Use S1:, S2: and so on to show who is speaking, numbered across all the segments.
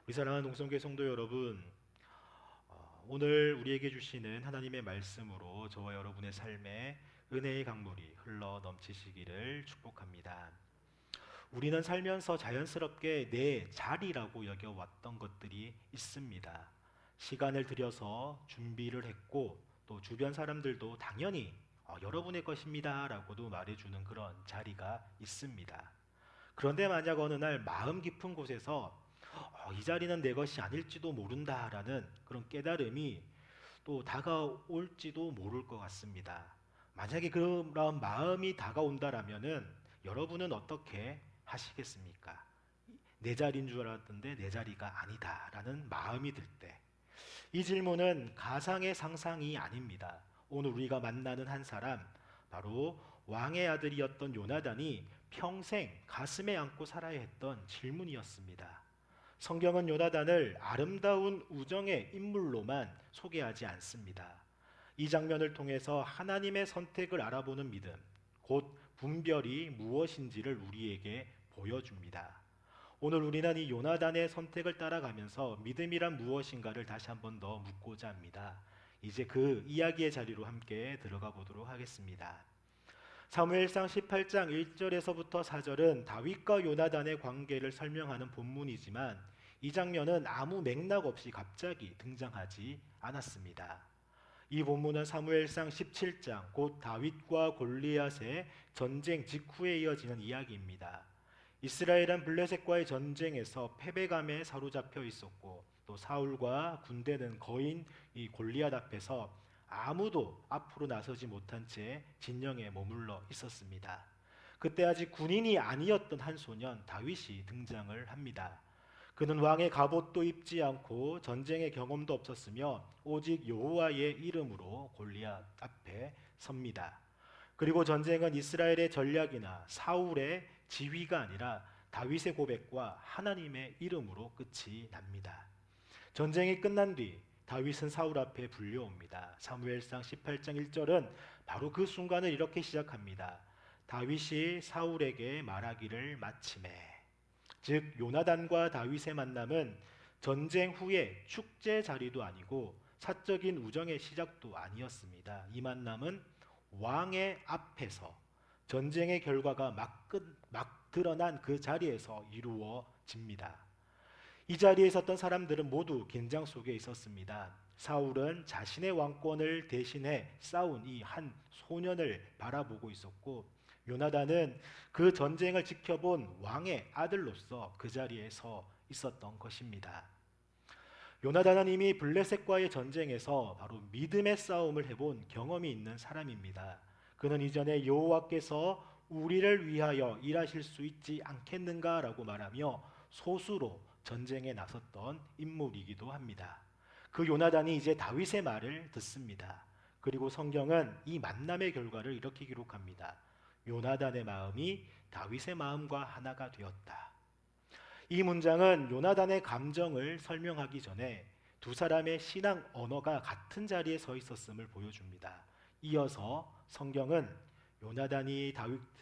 S1: 우리 사랑하는 동성교회 성도 여러분, 오늘 우리에게 주시는 하나님의 말씀으로 저와 여러분의 삶에 은혜의 강물이 흘러 넘치시기를 축복합니다. 우리는 살면서 자연스럽게 내 자리라고 여겨왔던 것들이 있습니다. 시간을 들여서 준비를 했고 또 주변 사람들도 당연히 여러분의 것입니다 라고도 말해주는 그런 자리가 있습니다. 그런데 만약 어느 날 마음 깊은 곳에서 이 자리는 내 것이 아닐지도 모른다라는 그런 깨달음이 또 다가올지도 모를 것 같습니다. 만약에 그런 마음이 다가온다라면은 여러분은 어떻게 하시겠습니까? 내 자리인 줄 알았는데 내 자리가 아니다라는 마음이 들 때. 이 질문은 가상의 상상이 아닙니다. 오늘 우리가 만나는 한 사람, 바로 왕의 아들이었던 요나단이 평생 가슴에 안고 살아야 했던 질문이었습니다. 성경은 요나단을 아름다운 우정의 인물로만 소개하지 않습니다. 이 장면을 통해서 하나님의 선택을 알아보는 믿음, 곧 분별이 무엇인지를 우리에게 보여줍니다. 오늘 우리는 이 요나단의 선택을 따라가면서 믿음이란 무엇인가를 다시 한 번 더 묻고자 합니다. 이제 그 이야기의 자리로 함께 들어가 보도록 하겠습니다. 사무엘상 18장 1절에서부터 4절은 다윗과 요나단의 관계를 설명하는 본문이지만 이 장면은 아무 맥락 없이 갑자기 등장하지 않았습니다. 이 본문은 사무엘상 17장 곧 다윗과 골리앗의 전쟁 직후에 이어지는 이야기입니다. 이스라엘은 블레셋과의 전쟁에서 패배감에 사로잡혀 있었고 또 사울과 군대는 거인 이 골리앗 앞에서 아무도 앞으로 나서지 못한 채 진영에 머물러 있었습니다. 그때 아직 군인이 아니었던 한 소년 다윗이 등장을 합니다. 그는 왕의 갑옷도 입지 않고 전쟁의 경험도 없었으며 오직 여호와의 이름으로 골리앗 앞에 섭니다. 그리고 전쟁은 이스라엘의 전략이나 사울의 지휘가 아니라 다윗의 고백과 하나님의 이름으로 끝이 납니다. 전쟁이 끝난 뒤 다윗은 사울 앞에 불려옵니다. 사무엘상 18장 1절은 바로 그 순간을 이렇게 시작합니다. 다윗이 사울에게 말하기를 마치매. 즉 요나단과 다윗의 만남은 전쟁 후의 축제 자리도 아니고 사적인 우정의 시작도 아니었습니다. 이 만남은 왕의 앞에서 전쟁의 결과가 막 드러난 그 자리에서 이루어집니다. 이 자리에 있었던 사람들은 모두 긴장 속에 있었습니다. 사울은 자신의 왕권을 대신해 싸운 이 한 소년을 바라보고 있었고 요나단은 그 전쟁을 지켜본 왕의 아들로서 그 자리에 서 있었던 것입니다. 요나단은 이미 블레셋과의 전쟁에서 바로 믿음의 싸움을 해본 경험이 있는 사람입니다. 그는 이전에 여호와께서 우리를 위하여 일하실 수 있지 않겠는가라고 말하며 소수로 전쟁에 나섰던 인물이기도 합니다. 그 요나단이 이제 다윗의 말을 듣습니다. 그리고 성경은 이 만남의 결과를 이렇게 기록합니다. 요나단의 마음이 다윗의 마음과 하나가 되었다. 이 문장은 요나단의 감정을 설명하기 전에 두 사람의 신앙 언어가 같은 자리에 서 있었음을 보여줍니다. 이어서 성경은 요나단이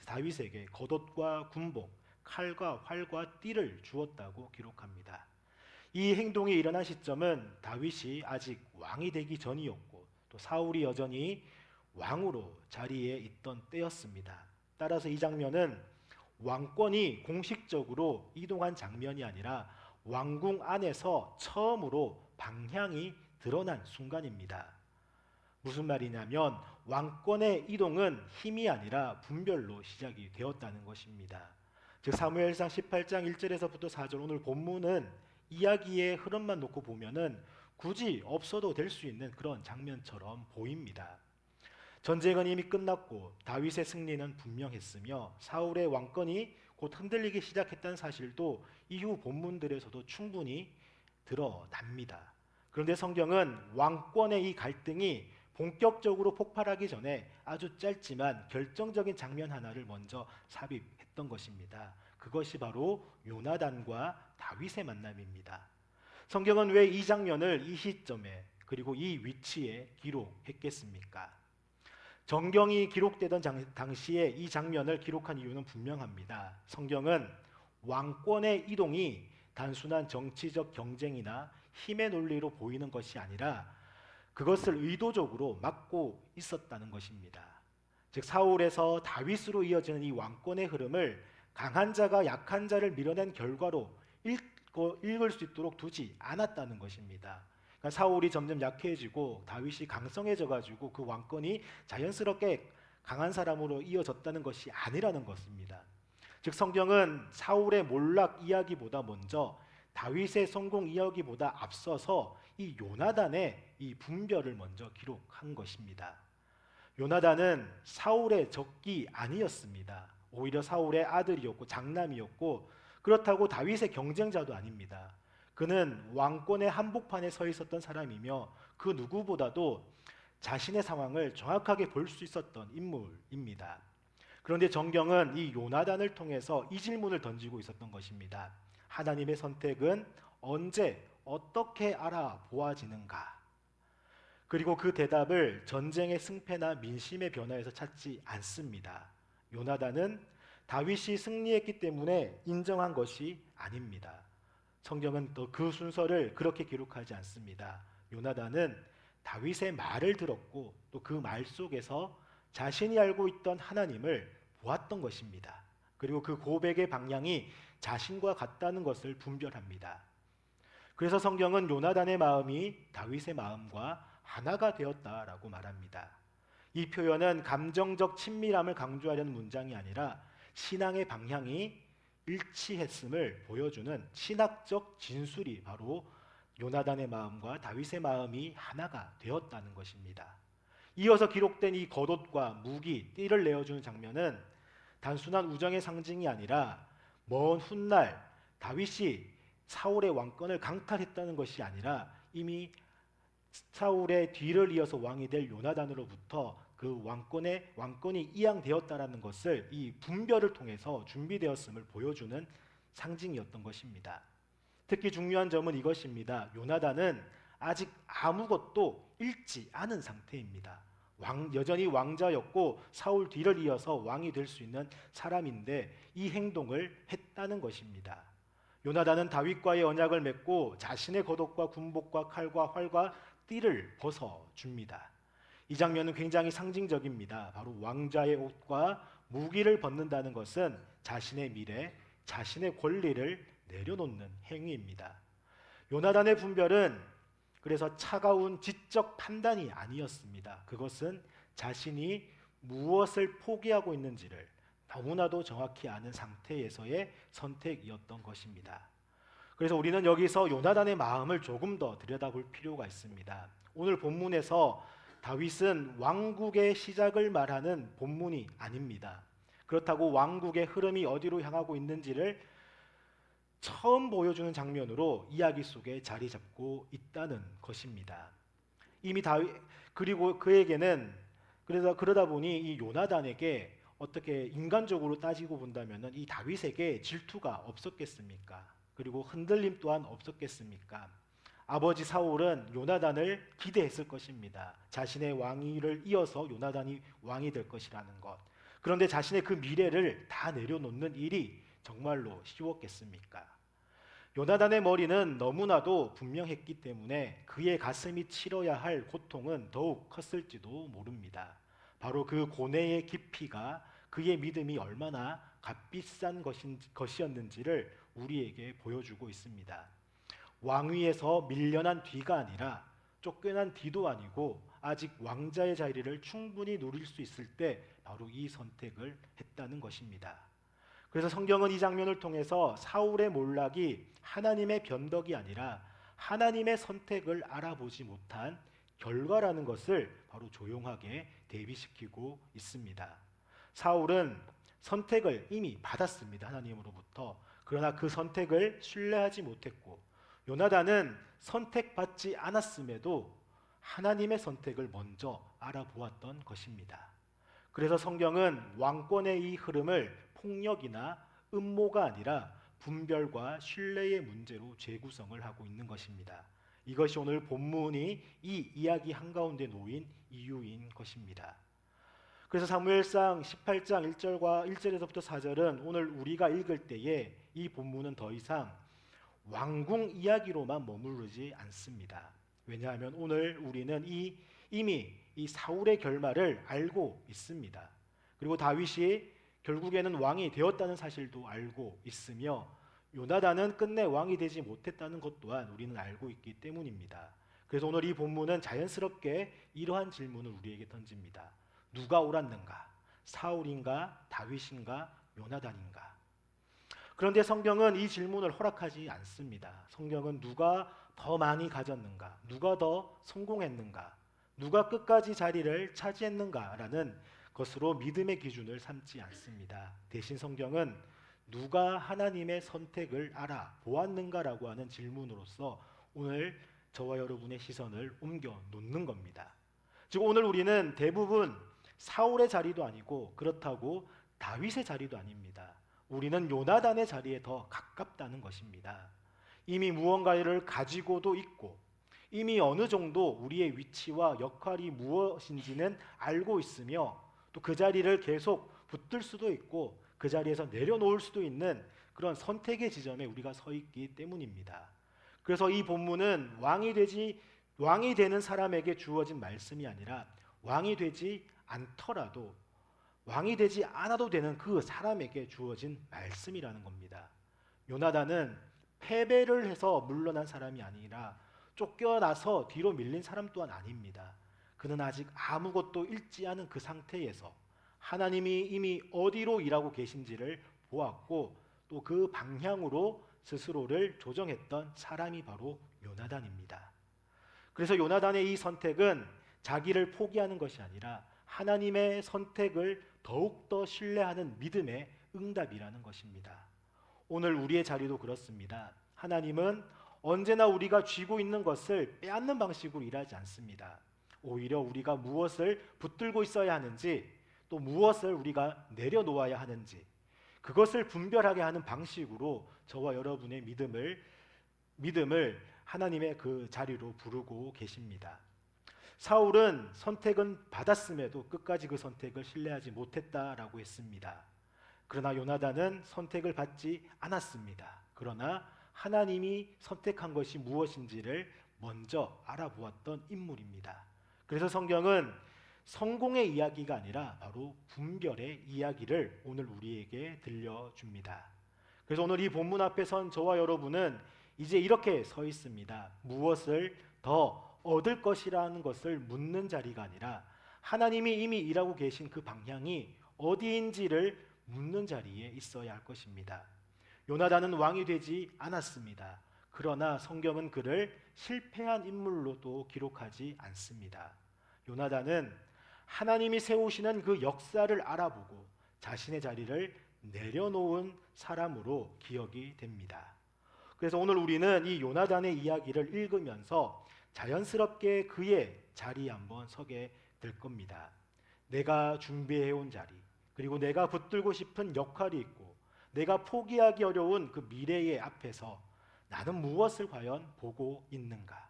S1: 다윗에게 겉옷과 군복, 칼과 활과 띠를 주었다고 기록합니다. 이 행동이 일어난 시점은 다윗이 아직 왕이 되기 전이었고 또 사울이 여전히 왕으로 자리에 있던 때였습니다. 따라서 이 장면은 왕권이 공식적으로 이동한 장면이 아니라 왕궁 안에서 처음으로 방향이 드러난 순간입니다. 무슨 말이냐면 왕권의 이동은 힘이 아니라 분별로 시작이 되었다는 것입니다. 즉 사무엘상 18장 1절에서부터 4절 오늘 본문은 이야기의 흐름만 놓고 보면은 굳이 없어도 될 수 있는 그런 장면처럼 보입니다. 전쟁은 이미 끝났고 다윗의 승리는 분명했으며 사울의 왕권이 곧 흔들리기 시작했다는 사실도 이후 본문들에서도 충분히 드러납니다. 그런데 성경은 왕권의 이 갈등이 본격적으로 폭발하기 전에 아주 짧지만 결정적인 장면 하나를 먼저 삽입했던 것입니다. 그것이 바로 요나단과 다윗의 만남입니다. 성경은 왜 이 장면을 이 시점에 그리고 이 위치에 기록했겠습니까? 정경이 기록되던 당시에 이 장면을 기록한 이유는 분명합니다. 성경은 왕권의 이동이 단순한 정치적 경쟁이나 힘의 논리로 보이는 것이 아니라 그것을 의도적으로 막고 있었다는 것입니다. 즉 사울에서 다윗으로 이어지는 이 왕권의 흐름을 강한 자가 약한 자를 밀어낸 결과로 읽을 수 있도록 두지 않았다는 것입니다. 그러니까 사울이 점점 약해지고 다윗이 강성해져 가지고 그 왕권이 자연스럽게 강한 사람으로 이어졌다는 것이 아니라는 것입니다. 즉 성경은 사울의 몰락 이야기보다 먼저 다윗의 성공 이야기보다 앞서서 이 요나단의 이 분별을 먼저 기록한 것입니다. 요나단은 사울의 적이 아니었습니다. 오히려 사울의 아들이었고 장남이었고 그렇다고 다윗의 경쟁자도 아닙니다. 그는 왕권의 한복판에 서 있었던 사람이며 그 누구보다도 자신의 상황을 정확하게 볼 수 있었던 인물입니다. 그런데 정경은 이 요나단을 통해서 이 질문을 던지고 있었던 것입니다. 하나님의 선택은 언제 어떻게 알아보아지는가? 그리고 그 대답을 전쟁의 승패나 민심의 변화에서 찾지 않습니다. 요나단은 다윗이 승리했기 때문에 인정한 것이 아닙니다. 성경은 또 그 순서를 그렇게 기록하지 않습니다. 요나단은 다윗의 말을 들었고 또 그 말 속에서 자신이 알고 있던 하나님을 보았던 것입니다. 그리고 그 고백의 방향이 자신과 같다는 것을 분별합니다. 그래서 성경은 요나단의 마음이 다윗의 마음과 하나가 되었다라고 말합니다. 이 표현은 감정적 친밀함을 강조하려는 문장이 아니라 신앙의 방향이 일치했음을 보여주는 신학적 진술이 바로 요나단의 마음과 다윗의 마음이 하나가 되었다는 것입니다. 이어서 기록된 이 겉옷과 무기, 띠를 내어주는 장면은 단순한 우정의 상징이 아니라 먼 훗날 다윗이 사울의 왕권을 강탈했다는 것이 아니라 이미 사울의 뒤를 이어서 왕이 될 요나단으로부터 그 왕권이 이양되었다라는 것을 이 분별을 통해서 준비되었음을 보여주는 상징이었던 것입니다. 특히 중요한 점은 이것입니다. 요나단은 아직 아무것도 읽지 않은 상태입니다. 여전히 왕자였고 사울 뒤를 이어서 왕이 될 수 있는 사람인데 이 행동을 했다는 것입니다. 요나단은 다윗과의 언약을 맺고 자신의 겉옷과 군복과 칼과 활과 띠를 벗어줍니다. 이 장면은 굉장히 상징적입니다. 바로 왕자의 옷과 무기를 벗는다는 것은 자신의 미래, 자신의 권리를 내려놓는 행위입니다. 요나단의 분별은 그래서 차가운 지적 판단이 아니었습니다. 그것은 자신이 무엇을 포기하고 있는지를 너무나도 정확히 아는 상태에서의 선택이었던 것입니다. 그래서 우리는 여기서 요나단의 마음을 조금 더 들여다볼 필요가 있습니다. 오늘 본문에서 다윗은 왕국의 시작을 말하는 본문이 아닙니다. 그렇다고 왕국의 흐름이 어디로 향하고 있는지를 처음 보여주는 장면으로 이야기 속에 자리 잡고 있다는 것입니다. 이미 다윗 그리고 그에게는 그러다 보니 이 요나단에게 어떻게 인간적으로 따지고 본다면은 이 다윗에게 질투가 없었겠습니까? 그리고 흔들림 또한 없었겠습니까? 아버지 사울은 요나단을 기대했을 것입니다. 자신의 왕위를 이어서 요나단이 왕이 될 것이라는 것. 그런데 자신의 그 미래를 다 내려놓는 일이 정말로 쉬웠겠습니까? 요나단의 머리는 너무나도 분명했기 때문에 그의 가슴이 치러야 할 고통은 더욱 컸을지도 모릅니다. 바로 그 고뇌의 깊이가 그의 믿음이 얼마나 값비싼 것이었는지를 우리에게 보여주고 있습니다. 왕위에서 밀려난 뒤가 아니라 쫓겨난 뒤도 아니고 아직 왕자의 자리를 충분히 누릴 수 있을 때 바로 이 선택을 했다는 것입니다. 그래서 성경은 이 장면을 통해서 사울의 몰락이 하나님의 변덕이 아니라 하나님의 선택을 알아보지 못한 결과라는 것을 바로 조용하게 대비시키고 있습니다. 사울은 선택을 이미 받았습니다. 하나님으로부터. 그러나 그 선택을 신뢰하지 못했고 요나단은 선택받지 않았음에도 하나님의 선택을 먼저 알아보았던 것입니다. 그래서 성경은 왕권의 이 흐름을 폭력이나 음모가 아니라 분별과 신뢰의 문제로 재구성을 하고 있는 것입니다. 이것이 오늘 본문이 이 이야기 한가운데 놓인 이유인 것입니다. 그래서 사무엘상 18장 1절에서부터 4절은 오늘 우리가 읽을 때에 이 본문은 더 이상 왕궁 이야기로만 머무르지 않습니다. 왜냐하면 오늘 우리는 이미 이 사울의 결말을 알고 있습니다. 그리고 다윗이 결국에는 왕이 되었다는 사실도 알고 있으며 요나단은 끝내 왕이 되지 못했다는 것 또한 우리는 알고 있기 때문입니다. 그래서 오늘 이 본문은 자연스럽게 이러한 질문을 우리에게 던집니다. 누가 옳았는가? 사울인가? 다윗인가? 요나단인가? 그런데 성경은 이 질문을 허락하지 않습니다. 성경은 누가 더 많이 가졌는가? 누가 더 성공했는가? 누가 끝까지 자리를 차지했는가라는 것으로 믿음의 기준을 삼지 않습니다. 대신 성경은 누가 하나님의 선택을 알아보았는가라고 하는 질문으로서 오늘 저와 여러분의 시선을 옮겨 놓는 겁니다. 즉 오늘 우리는 대부분 사울의 자리도 아니고 그렇다고 다윗의 자리도 아닙니다. 우리는 요나단의 자리에 더 가깝다는 것입니다. 이미 무언가를 가지고도 있고 이미 어느 정도 우리의 위치와 역할이 무엇인지는 알고 있으며 또 그 자리를 계속 붙들 수도 있고 그 자리에서 내려놓을 수도 있는 그런 선택의 지점에 우리가 서 있기 때문입니다. 그래서 이 본문은 왕이 되는 사람에게 주어진 말씀이 아니라 왕이 되지 않더라도 왕이 되지 않아도 되는 그 사람에게 주어진 말씀이라는 겁니다. 요나단은 패배를 해서 물러난 사람이 아니라 쫓겨나서 뒤로 밀린 사람 또한 아닙니다. 그는 아직 아무것도 잃지 않은 그 상태에서 하나님이 이미 어디로 일하고 계신지를 보았고 또 그 방향으로 스스로를 조정했던 사람이 바로 요나단입니다. 그래서 요나단의 이 선택은 자기를 포기하는 것이 아니라 하나님의 선택을 더욱더 신뢰하는 믿음의 응답이라는 것입니다. 오늘 우리의 자리도 그렇습니다. 하나님은 언제나 우리가 쥐고 있는 것을 빼앗는 방식으로 일하지 않습니다. 오히려 우리가 무엇을 붙들고 있어야 하는지 또 무엇을 우리가 내려놓아야 하는지 그것을 분별하게 하는 방식으로 저와 여러분의 믿음을 하나님의 그 자리로 부르고 계십니다. 사울은 선택은 받았음에도 끝까지 그 선택을 신뢰하지 못했다라고 했습니다. 그러나 요나단은 선택을 받지 않았습니다. 그러나 하나님이 선택한 것이 무엇인지를 먼저 알아보았던 인물입니다. 그래서 성경은 성공의 이야기가 아니라 바로 분별의 이야기를 오늘 우리에게 들려줍니다. 그래서 오늘 이 본문 앞에 선 저와 여러분은 이제 이렇게 서 있습니다. 무엇을 더 얻을 것이라는 것을 묻는 자리가 아니라 하나님이 이미 일하고 계신 그 방향이 어디인지를 묻는 자리에 있어야 할 것입니다. 요나단은 왕이 되지 않았습니다. 그러나 성경은 그를 실패한 인물로도 기록하지 않습니다. 요나단은 하나님이 세우시는 그 역사를 알아보고 자신의 자리를 내려놓은 사람으로 기억이 됩니다. 그래서 오늘 우리는 이 요나단의 이야기를 읽으면서 자연스럽게 그의 자리에 한번 서게 될 겁니다. 내가 준비해온 자리, 그리고 내가 붙들고 싶은 역할이 있고 내가 포기하기 어려운 그 미래의 앞에서 나는 무엇을 과연 보고 있는가?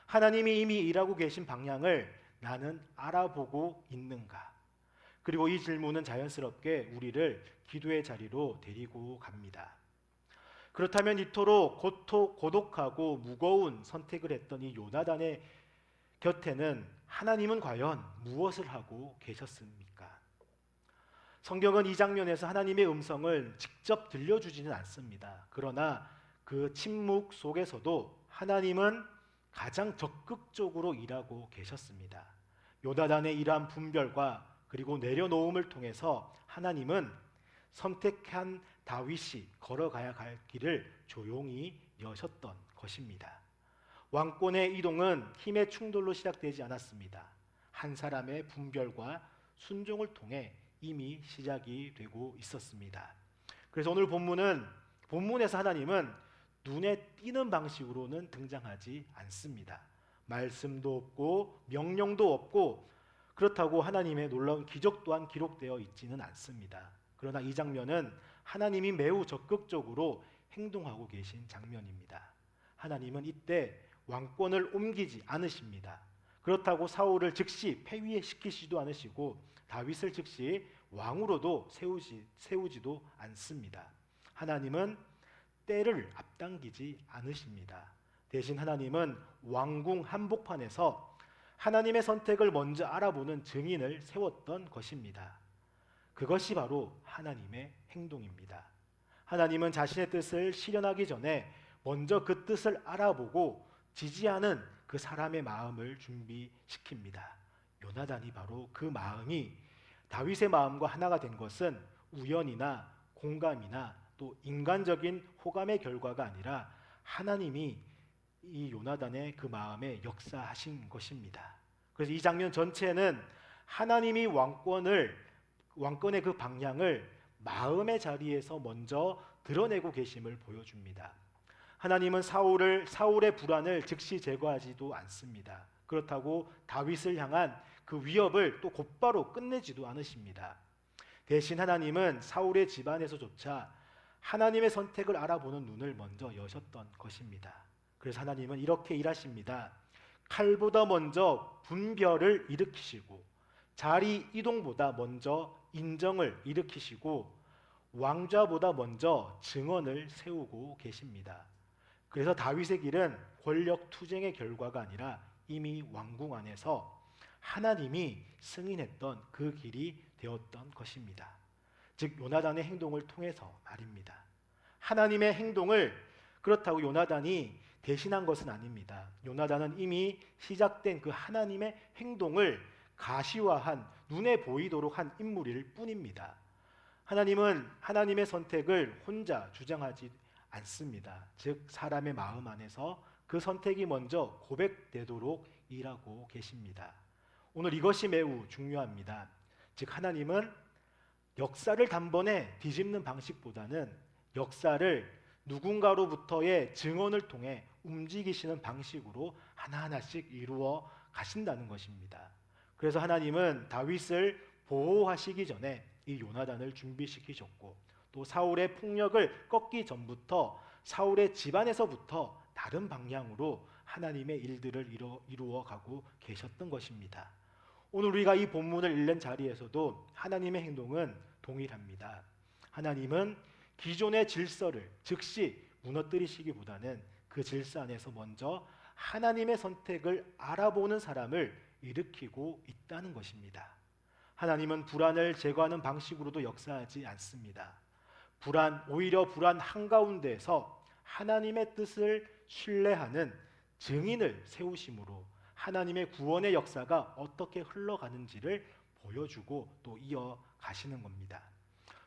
S1: 하나님이 이미 일하고 계신 방향을 나는 알아보고 있는가? 그리고 이 질문은 자연스럽게 우리를 기도의 자리로 데리고 갑니다. 그렇다면 이토록 고독하고 무거운 선택을 했던 이 요나단의 곁에는 하나님은 과연 무엇을 하고 계셨습니까? 성경은 이 장면에서 하나님의 음성을 직접 들려주지는 않습니다. 그러나 그 침묵 속에서도 하나님은 가장 적극적으로 일하고 계셨습니다. 요나단의 이러한 분별과 그리고 내려놓음을 통해서 하나님은 선택한 다윗이 걸어가야 할 길을 조용히 여셨던 것입니다. 왕권의 이동은 힘의 충돌로 시작되지 않았습니다. 한 사람의 분별과 순종을 통해 이미 시작이 되고 있었습니다. 그래서 오늘 본문에서 하나님은 눈에 띄는 방식으로는 등장하지 않습니다. 말씀도 없고 명령도 없고 그렇다고 하나님의 놀라운 기적 또한 기록되어 있지는 않습니다. 그러나 이 장면은 하나님이 매우 적극적으로 행동하고 계신 장면입니다. 하나님은 이때 왕권을 옮기지 않으십니다. 그렇다고 사울을 즉시 폐위시키지도 않으시고 다윗을 즉시 왕으로도 세우지도 않습니다. 하나님은 때를 앞당기지 않으십니다. 대신 하나님은 왕궁 한복판에서 하나님의 선택을 먼저 알아보는 증인을 세웠던 것입니다. 그것이 바로 하나님의 행동입니다. 하나님은 자신의 뜻을 실현하기 전에 먼저 그 뜻을 알아보고 지지하는 그 사람의 마음을 준비시킵니다. 요나단이 바로 그 마음이 다윗의 마음과 하나가 된 것은 우연이나 공감이나 또 인간적인 호감의 결과가 아니라 하나님이 이 요나단의 그 마음에 역사하신 것입니다. 그래서 이 장면 전체는 하나님이 왕권의 그 방향을 마음의 자리에서 먼저 드러내고 계심을 보여줍니다. 하나님은 사울의 불안을 즉시 제거하지도 않습니다. 그렇다고 다윗을 향한 그 위협을 또 곧바로 끝내지도 않으십니다. 대신 하나님은 사울의 집안에서조차 하나님의 선택을 알아보는 눈을 먼저 여셨던 것입니다. 그래서 하나님은 이렇게 일하십니다. 칼보다 먼저 분별을 일으키시고 자리 이동보다 먼저 인정을 일으키시고 왕좌보다 먼저 증언을 세우고 계십니다. 그래서 다윗의 길은 권력 투쟁의 결과가 아니라 이미 왕궁 안에서 하나님이 승인했던 그 길이 되었던 것입니다. 즉 요나단의 행동을 통해서 말입니다. 하나님의 행동을 그렇다고 요나단이 대신한 것은 아닙니다. 요나단은 이미 시작된 그 하나님의 행동을 가시화한 눈에 보이도록 한 인물일 뿐입니다. 하나님은 하나님의 선택을 혼자 주장하지 않습니다. 즉 사람의 마음 안에서 그 선택이 먼저 고백되도록 일하고 계십니다. 오늘 이것이 매우 중요합니다. 즉 하나님은 역사를 단번에 뒤집는 방식보다는 역사를 누군가로부터의 증언을 통해 움직이시는 방식으로 하나하나씩 이루어 가신다는 것입니다. 그래서 하나님은 다윗을 보호하시기 전에 이 요나단을 준비시키셨고 또 사울의 폭력을 꺾기 전부터 사울의 집안에서부터 다른 방향으로 하나님의 일들을 이루어 가고 계셨던 것입니다. 오늘 우리가 이 본문을 읽는 자리에서도 하나님의 행동은 동일합니다. 하나님은 기존의 질서를 즉시 무너뜨리시기보다는 그 질서 안에서 먼저 하나님의 선택을 알아보는 사람을 일으키고 있다는 것입니다. 하나님은 불안을 제거하는 방식으로도 역사하지 않습니다. 오히려 불안 한가운데에서 하나님의 뜻을 신뢰하는 증인을 세우심으로 하나님의 구원의 역사가 어떻게 흘러가는지를 보여주고 또 이어가시는 겁니다.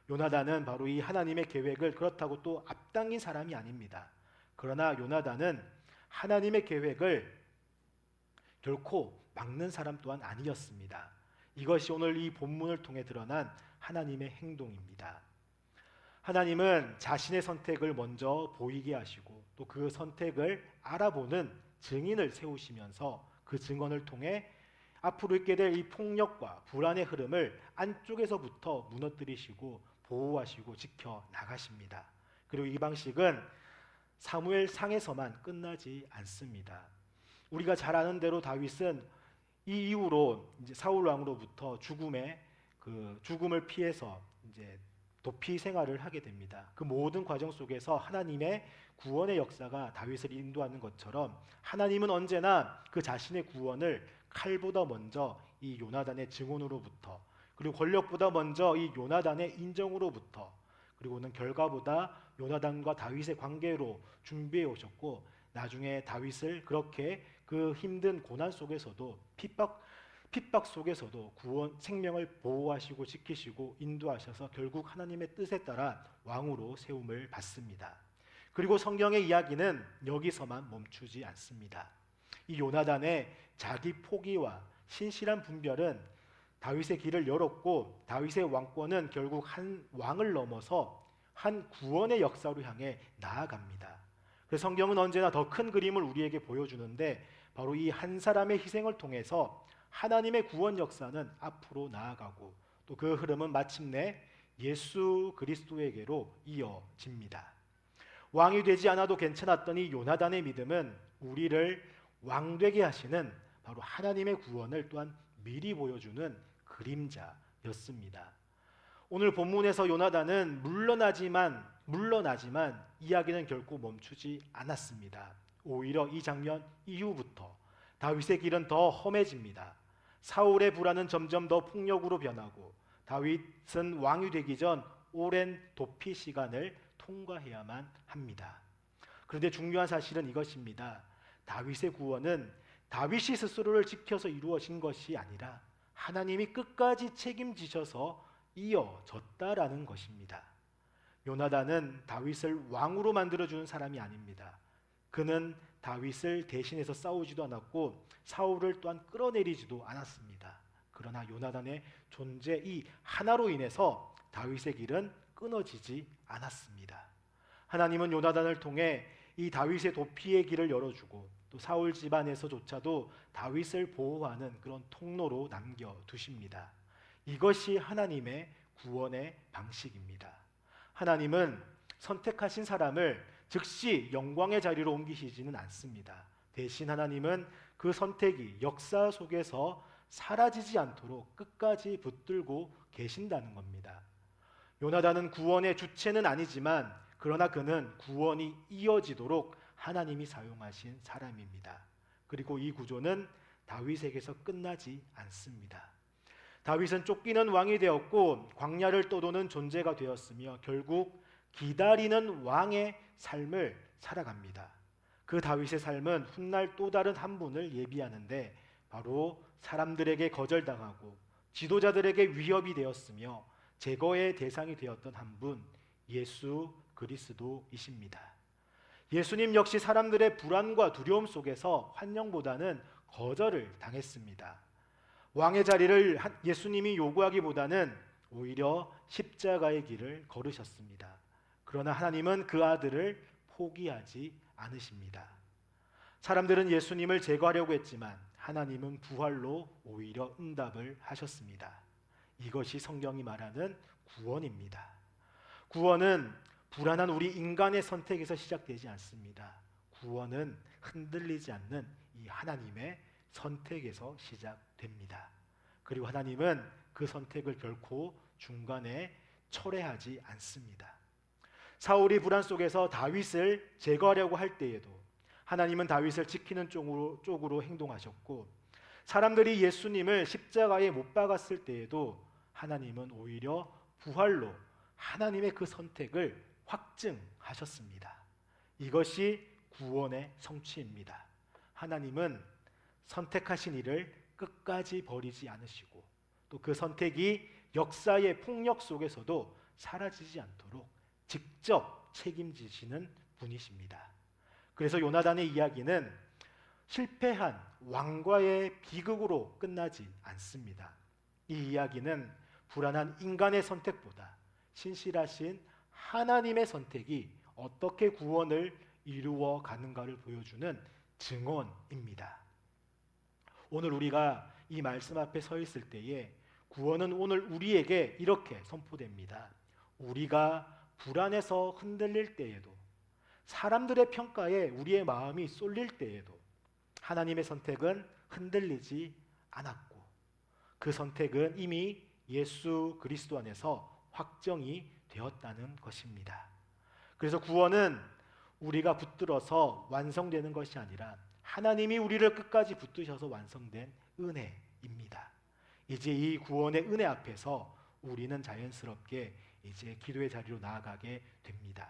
S1: 요나단은 바로 이 하나님의 계획을 그렇다고 또 앞당긴 사람이 아닙니다. 그러나 요나단은 하나님의 계획을 결코 막는 사람 또한 아니었습니다. 이것이 오늘 이 본문을 통해 드러난 하나님의 행동입니다. 하나님은 자신의 선택을 먼저 보이게 하시고 또 그 선택을 알아보는 증인을 세우시면서 그 증언을 통해 앞으로 있게 될 이 폭력과 불안의 흐름을 안쪽에서부터 무너뜨리시고 보호하시고 지켜 나가십니다. 그리고 이 방식은 사무엘상에서만 끝나지 않습니다. 우리가 잘 아는 대로 다윗은 이 이후로 이제 사울 왕으로부터 죽음을 피해서 이제 도피 생활을 하게 됩니다. 그 모든 과정 속에서 하나님의 구원의 역사가 다윗을 인도하는 것처럼 하나님은 언제나 그 자신의 구원을 칼보다 먼저 이 요나단의 증언으로부터 그리고 권력보다 먼저 이 요나단의 인정으로부터 그리고는 결과보다 요나단과 다윗의 관계로 준비해 오셨고 나중에 다윗을 그렇게 그 힘든 고난 속에서도 핍박 속에서도 생명을 보호하시고 지키시고 인도하셔서 결국 하나님의 뜻에 따라 왕으로 세움을 받습니다. 그리고 성경의 이야기는 여기서만 멈추지 않습니다. 이 요나단의 자기 포기와 신실한 분별은 다윗의 길을 열었고 다윗의 왕권은 결국 한 왕을 넘어서 한 구원의 역사로 향해 나아갑니다. 그래서 성경은 언제나 더 큰 그림을 우리에게 보여주는데 바로 이 한 사람의 희생을 통해서 하나님의 구원 역사는 앞으로 나아가고 또 그 흐름은 마침내 예수 그리스도에게로 이어집니다. 왕이 되지 않아도 괜찮았던 이 요나단의 믿음은 우리를 왕되게 하시는 바로 하나님의 구원을 또한 미리 보여주는 그림자였습니다. 오늘 본문에서 요나단은 물러나지만 이야기는 결코 멈추지 않았습니다. 오히려 이 장면 이후부터 다윗의 길은 더 험해집니다. 사울의 불안은 점점 더 폭력으로 변하고 다윗은 왕이 되기 전 오랜 도피 시간을 통과해야만 합니다. 그런데 중요한 사실은 이것입니다. 다윗의 구원은 다윗이 스스로를 지켜서 이루어진 것이 아니라 하나님이 끝까지 책임지셔서 이어졌다라는 것입니다. 요나단은 다윗을 왕으로 만들어주는 사람이 아닙니다. 그는 다윗을 대신해서 싸우지도 않았고 사울을 또한 끌어내리지도 않았습니다. 그러나 요나단의 존재 이 하나로 인해서 다윗의 길은 끊어지지 않았습니다. 하나님은 요나단을 통해 이 다윗의 도피의 길을 열어주고 또 사울 집안에서조차도 다윗을 보호하는 그런 통로로 남겨두십니다. 이것이 하나님의 구원의 방식입니다. 하나님은 선택하신 사람을 즉시 영광의 자리로 옮기시지는 않습니다. 대신 하나님은 그 선택이 역사 속에서 사라지지 않도록 끝까지 붙들고 계신다는 겁니다. 요나단은 구원의 주체는 아니지만 그러나 그는 구원이 이어지도록 하나님이 사용하신 사람입니다. 그리고 이 구조는 다윗에게서 끝나지 않습니다. 다윗은 쫓기는 왕이 되었고 광야를 떠도는 존재가 되었으며 결국 기다리는 왕의 삶을 살아갑니다. 그 다윗의 삶은 훗날 또 다른 한 분을 예비하는데 바로 사람들에게 거절당하고 지도자들에게 위협이 되었으며 제거의 대상이 되었던 한 분, 예수 그리스도이십니다. 예수님 역시 사람들의 불안과 두려움 속에서 환영보다는 거절을 당했습니다. 왕의 자리를 예수님이 요구하기보다는 오히려 십자가의 길을 걸으셨습니다. 그러나 하나님은 그 아들을 포기하지 않으십니다. 사람들은 예수님을 제거하려고 했지만 하나님은 부활로 오히려 응답을 하셨습니다. 이것이 성경이 말하는 구원입니다. 구원은 불안한 우리 인간의 선택에서 시작되지 않습니다. 구원은 흔들리지 않는 이 하나님의 선택에서 시작됩니다. 그리고 하나님은 그 선택을 결코 중간에 철회하지 않습니다. 사울이 불안 속에서 다윗을 제거하려고 할 때에도 하나님은 다윗을 지키는 쪽으로 행동하셨고, 사람들이 예수님을 십자가에 못 박았을 때에도 하나님은 오히려 부활로 하나님의 그 선택을 확증하셨습니다. 이것이 구원의 성취입니다. 하나님은 선택하신 일을 끝까지 버리지 않으시고 또 그 선택이 역사의 폭력 속에서도 사라지지 않도록 직접 책임지시는 분이십니다. 그래서 요나단의 이야기는 실패한 왕과의 비극으로 끝나지 않습니다. 이 이야기는 불안한 인간의 선택보다 신실하신 하나님의 선택이 어떻게 구원을 이루어 가는가를 보여주는 증언입니다. 오늘 우리가 이 말씀 앞에 서 있을 때에 구원은 오늘 우리에게 이렇게 선포됩니다. 우리가 불안해서 흔들릴 때에도, 사람들의 평가에 우리의 마음이 쏠릴 때에도 하나님의 선택은 흔들리지 않았고 그 선택은 이미 예수 그리스도 안에서 확정이 되었다는 것입니다. 그래서 구원은 우리가 붙들어서 완성되는 것이 아니라 하나님이 우리를 끝까지 붙드셔서 완성된 은혜입니다. 이제 이 구원의 은혜 앞에서 우리는 자연스럽게 이제 기도의 자리로 나아가게 됩니다.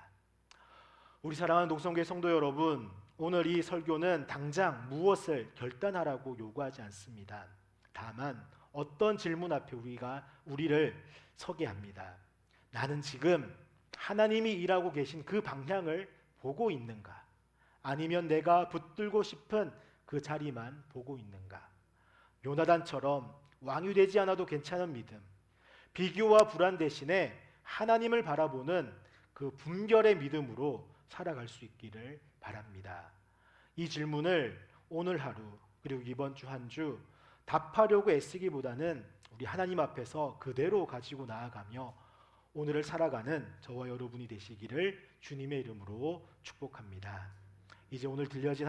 S1: 우리 사랑하는 녹성교회 성도 여러분, 오늘 이 설교는 당장 무엇을 결단하라고 요구하지 않습니다. 다만 어떤 질문 앞에 우리를 서게 합니다. 나는 지금 하나님이 일하고 계신 그 방향을 보고 있는가? 아니면 내가 붙들고 싶은 그 자리만 보고 있는가? 요나단처럼 왕이 되지 않아도 괜찮은 믿음, 비교와 불안 대신에 하나님을 바라보는 그 분별의 믿음으로 살아갈 수 있기를 바랍니다. 이 질문을 오늘 하루 그리고 이번 주 한 주 답하려고 애쓰기보다는 우리 하나님 앞에서 그대로 가지고 나아가며 오늘을 살아가는 저와 여러분이 되시기를 주님의 이름으로 축복합니다. 이제 오늘 들려진